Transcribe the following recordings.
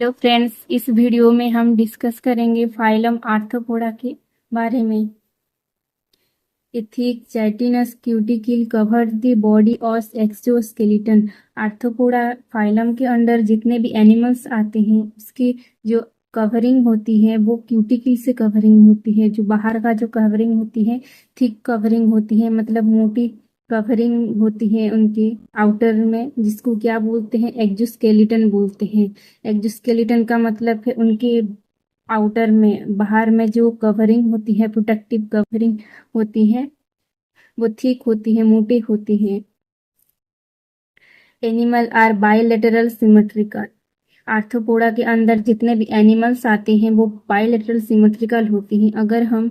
Hello friends, इस video में हम डिस्कस करेंगे फाइलम आर्थ्रोपोडा के बारे में। A thick chitinous cuticle covers the body of exoskeleton. Arthropoda phylum के अंडर जितने भी एनिमल्स आते हैं उसकी जो कवरिंग होती है वो क्यूटिकल से कवरिंग होती है। जो बाहर का जो कवरिंग होती है थिक कवरिंग होती है, मतलब मोटी कवरिंग होती है उनके आउटर में, जिसको क्या बोलते हैं, एक्सोस्केलेटन बोलते हैं। एक्सोस्केलेटन का मतलब है उनके आउटर में, बाहर में जो कवरिंग होती है, प्रोटेक्टिव कवरिंग होती है, वो थिक होती है, मोटी होती है। Animal are bilateral symmetrical. Arthropoda के अंदर जितने भी एनिमल्स आते हैं वो बायलेटरल सिमेट्रिकल होते हैं। अगर हम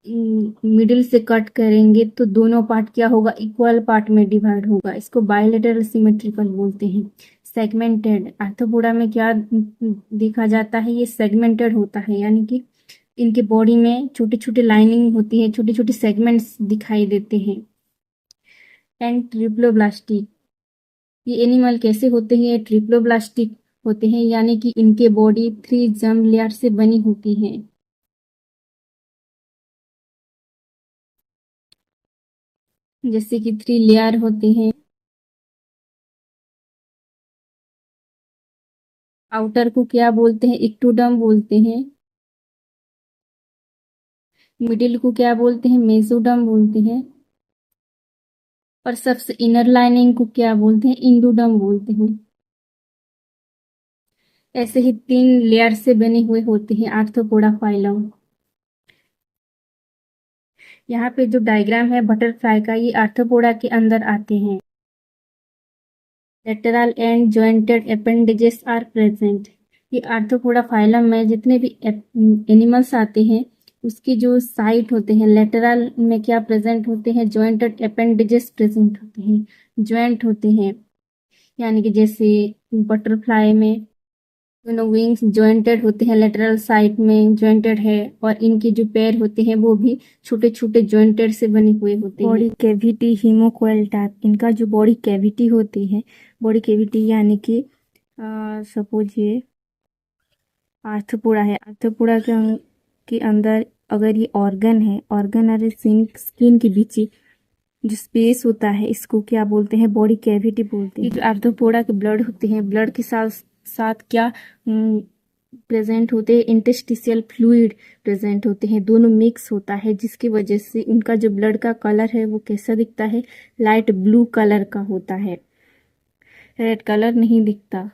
मिडिल से कट करेंगे तो दोनों पार्ट क्या होगा, इक्वल पार्ट में डिवाइड होगा। इसको बायलेटरल सिमेट्रिकल बोलते हैं। सेगमेंटेड, आर्थ्रोपोडा में क्या देखा जाता है, ये सेगमेंटेड होता है, यानी कि इनके बॉडी में छोटे छोटे लाइनिंग होती है, छोटे छोटे सेगमेंट्स दिखाई देते हैं। एंड ट्रिप्लोब्लास्टिक, ये एनिमल कैसे होते हैं, ट्रिप्लोब्लास्टिक होते हैं, यानी कि इनके बॉडी 3 जर्म लेयर से बनी होती है। जैसे कि 3 लेयर होते हैं। आउटर को क्या बोलते हैं, इक्टोडर्म बोलते हैं। मिडिल को क्या बोलते हैं, मेसोडर्म बोलते हैं। और सबसे इनर लाइनिंग को क्या बोलते हैं, इंडोडर्म बोलते हैं। ऐसे ही 3 लेयर से बने हुए होते हैं आर्थ्रोपोडा फाइलम। यहाँ पे जो डायग्राम है बटरफ्लाई का, ये आर्थ्रोपोडा के अंदर आते हैं। Lateral and jointed appendages are present. ये आर्थ्रोपोडा फाइलम में जितने भी एनिमल्स आते हैं उसके जो साइट होते हैं, लेटरल में क्या प्रेजेंट होते हैं, जॉइंटेड अपेंडेजेस प्रेजेंट होते हैं, जॉइंट होते हैं। यानी कि जैसे बटरफ्लाई में दोनों विंग्स जॉइंटेड होते हैं, लेटरल साइड में जॉइंटेड है, और इनके जो पैर होते हैं वो भी छोटे छोटे जॉइंटेड से बने हुए होते हैं। बॉडी कैविटी हीमोकोएल टाइप, इनका जो बॉडी कैविटी होती है, बॉडी कैविटी यानी कि सपोज ये आर्थ्रोपोडा है, आर्थ्रोपोडा के अंदर अगर ये ऑर्गन है, ऑर्गन और स्किन के बीच जो स्पेस होता है इसको क्या बोलते हैं, बॉडी कैविटी बोलते हैं। जो आर्थ्रोपोडा के ब्लड होते हैं, ब्लड के साथ साथ क्या प्रेजेंट होते हैं, इंटरस्टिशियल फ्लूइड प्रेजेंट होते हैं, दोनों मिक्स होता है, जिसकी वजह से इनका जो ब्लड का कलर है वो कैसा दिखता है, लाइट ब्लू कलर का होता है, रेड कलर नहीं दिखता।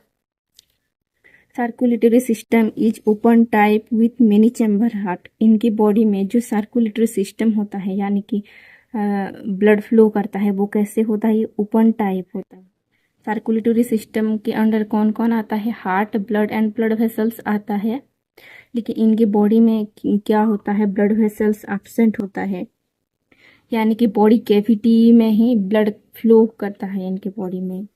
Circulatory system is open type with many chamber heart. इनकी बॉडी में जो सर्कुलेटरी सिस्टम होता है, यानी कि ब्लड फ्लो करता है, वो कैसे होता है, ये ओपन टाइप होता है। सर्कुलेटरी सिस्टम के अंडर कौन कौन आता है, heart, blood and blood vessels आता है, लेकिन इनकी बॉडी में क्या होता है, ब्लड वेसल्स एब्सेंट होता है, यानी कि बॉडी कैविटी में ही ब्लड फ्लो करता है इनके बॉडी में।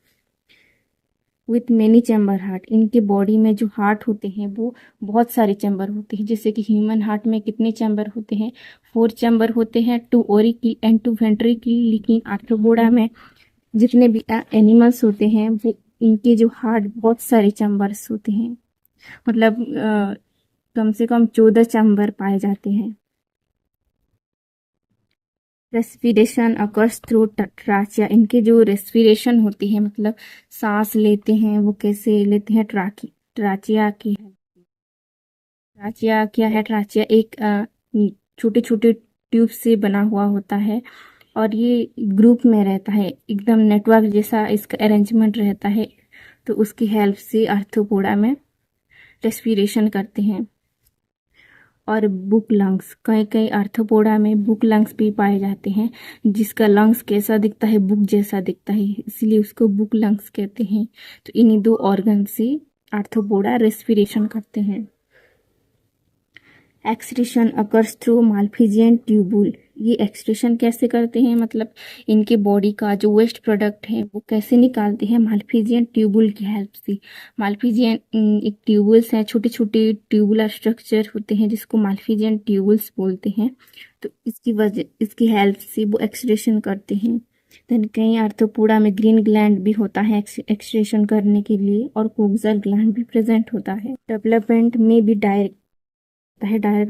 विथ मेनी चैम्बर हार्ट, इनके बॉडी में जो हार्ट होते हैं वो बहुत सारे चैम्बर होते हैं। जैसे कि ह्यूमन हार्ट में कितने चैम्बर होते हैं, 4 चैम्बर होते हैं, 2 ओरिकल एंड 2 वेंट्रिकल। लेकिन आर्थ्रोपोडा में जितने भी एनिमल्स होते हैं वो इनके जो हार्ट बहुत सारे चैम्बर्स होते हैं, मतलब कम से कम 14 चैम्बर पाए जाते हैं। रेस्पिरेशन अकर्स थ्रू ट्राचिया, इनके जो रेस्पिरेशन होती है, मतलब सांस लेते हैं वो कैसे लेते हैं, ट्राचिया की है। ट्राचिया क्या है, ट्राचिया एक छोटे छोटे ट्यूब से बना हुआ होता है, और ये ग्रुप में रहता है, एकदम नेटवर्क जैसा इसका अरेंजमेंट रहता है। तो उसकी हेल्प से आर्थ्रोपोडा में रेस्पिरेशन करते हैं। और बुक लंग्स, कई कई आर्थ्रोपोडा में बुक लंग्स भी पाए जाते हैं, जिसका लंग्स कैसा दिखता है, बुक जैसा दिखता है, इसलिए उसको बुक लंग्स कहते हैं। तो इन्हीं 2 ऑर्गन से आर्थ्रोपोडा रेस्पिरेशन करते हैं। Excretion occurs through Malpighian tubule, ये एक्सक्रीशन कैसे करते हैं, मतलब इनके बॉडी का जो वेस्ट प्रोडक्ट है वो कैसे निकालते हैं, माल्फिजियन ट्यूबुल की हेल्प से। माल्फिजियन एक ट्यूबुल्स हैं, छोटे छोटे ट्यूबुलर स्ट्रक्चर होते हैं जिसको माल्फिजियन ट्यूबुल्स बोलते हैं। तो इसकी हेल्प से वो एक्सक्रीशन करते हैं। देन कई आर्थ्रोपोडा में ग्रीन ग्लैंड भी होता है एक्सक्रीशन करने के लिए, और कोक्सल ग्लैंड भी प्रेजेंट होता है। डेवलपमेंट में भी डायरेक्ट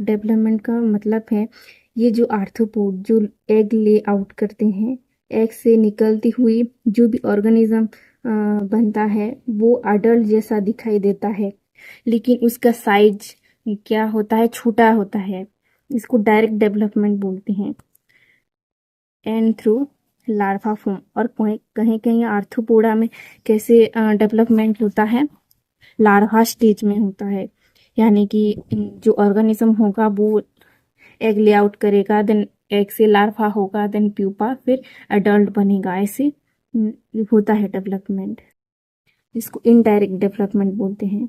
डेवलपमेंट का मतलब है ये जो आर्थ्रोपोड जो एग ले आउट करते हैं, एग से निकलती हुई जो भी ऑर्गेनिज्म बनता है वो अडल्ट जैसा दिखाई देता है, लेकिन उसका साइज क्या होता है, छोटा होता है। इसको डायरेक्ट डेवलपमेंट बोलते हैं। एंड थ्रू लार्वा फॉर्म, और कहीं कहीं आर्थ्रोपोडा में कैसे डेवलपमेंट होता है, लार्वा स्टेज में होता है, यानी कि जो ऑर्गेनिज्म होगा वो एग ले आउट करेगा, देन एग से लार्वा होगा, देन प्यूपा, फिर एडल्ट बनेगा। ऐसे होता है डेवलपमेंट, इसको इनडायरेक्ट डेवलपमेंट बोलते हैं।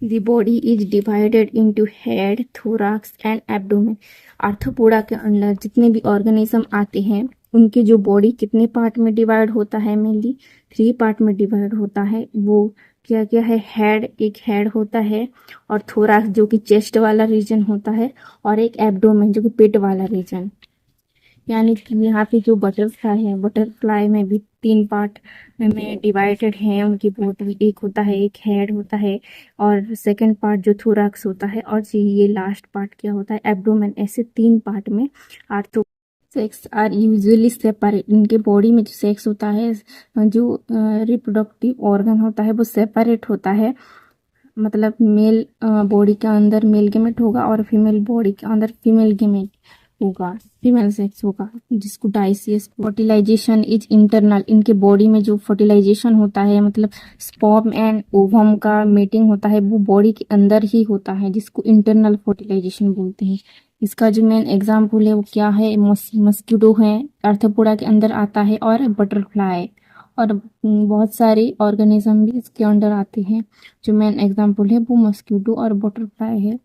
The body is divided into head, thorax and abdomen. Arthropoda के अंदर जितने भी ऑर्गेनिज्म आते हैं उनकी जो बॉडी कितने पार्ट में डिवाइड होता है, मेनली 3 पार्ट में डिवाइड होता है। वो क्या क्या है, हेड, एक हेड होता है, और थोराक्स जो कि चेस्ट वाला रीजन होता है, और एक एब्डोमेन जो कि पेट वाला रीजन। यानी कि यहाँ पे जो बटरफ्लाई है, बटरफ्लाई में भी 3 पार्ट में डिवाइडेड है उनकी बॉडी। एक होता है, एक हेड होता है, और सेकंड पार्ट जो थोरैक्स होता है, और ये लास्ट पार्ट क्या होता है, एब्डोमेन। ऐसे 3 पार्ट में आर्थो सेक्स आर यूजुअली सेपरेट। इनके बॉडी में जो सेक्स होता है, जो रिप्रोडक्टिव ऑर्गन होता है वो सेपरेट होता है। मतलब मेल बॉडी के अंदर मेल गेमेट होगा और फीमेल बॉडी के अंदर फीमेल गेमेट होगा, फीमेल सेक्स होगा, जिसको डाइसियस। Fertilisation is internal. इनके बॉडी में जो फर्टिलाइजेशन होता है, मतलब स्पर्म एंड ओवम का मीटिंग होता है, वो बॉडी के अंदर ही होता है, जिसको इंटरनल फर्टिलाइजेशन बोलते हैं। इसका जो मेन एग्जाम्पल है वो क्या है, मस्किटो है, आर्थ्रोपोडा के अंदर आता है, और बटरफ्लाई, और बहुत सारे ऑर्गेनिज्म भी इसके अंडर आते हैं। जो मेन एग्जाम्पल है वो मस्किटो और बटरफ्लाई है।